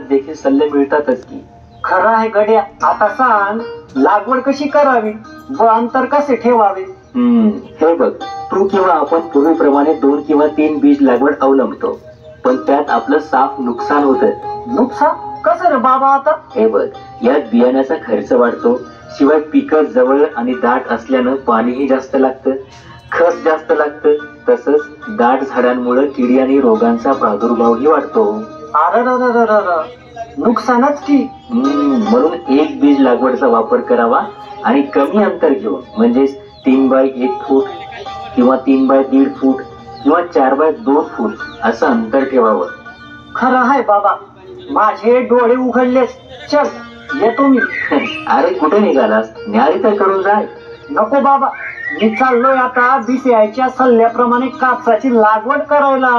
बाजारात देखील सल्ले मिळतातच की. खरं आहे गड्या. आता सांग, लागवड कशी करावी व अंतर कसे ठेवावे? हे बघ, तू किंवा आपण पूर्वीप्रमाणे 2 किंवा 3 बीज लागवड अवलंबतो, पण त्यात आपलं साफ नुकसान होतं. नुकसान कसं रे बाबा? आता हे बघ, यात बियाण्याचा खर्च वाढतो, शिवाय पिकं जवळ आणि दाट असल्यानं पाणीही जास्त लागतं, खत जास्त लागतं, तसंच दाट झाडांमुळे किडी आणि रोगांचा प्रादुर्भावही वाढतो. अरे नुकसानच की. म्हणून 1 बीज लागवडचा वापर करावा आणि कमी अंतर घेऊन, म्हणजे 3 बाय 1 फूट किंवा 3 बाय 1.5 फूट किंवा 4 बाय 2 फूट असं अंतर ठेवावं. खरं आहे बाबा, माझे डोळे उघडलेच. चल येतो मी. अरे कुठे निघालास? न्यारी तर करून जाय. नको बाबा, मी चाललोय आता BCI च्या सल्ल्याप्रमाणे कापसाची लागवड करायला.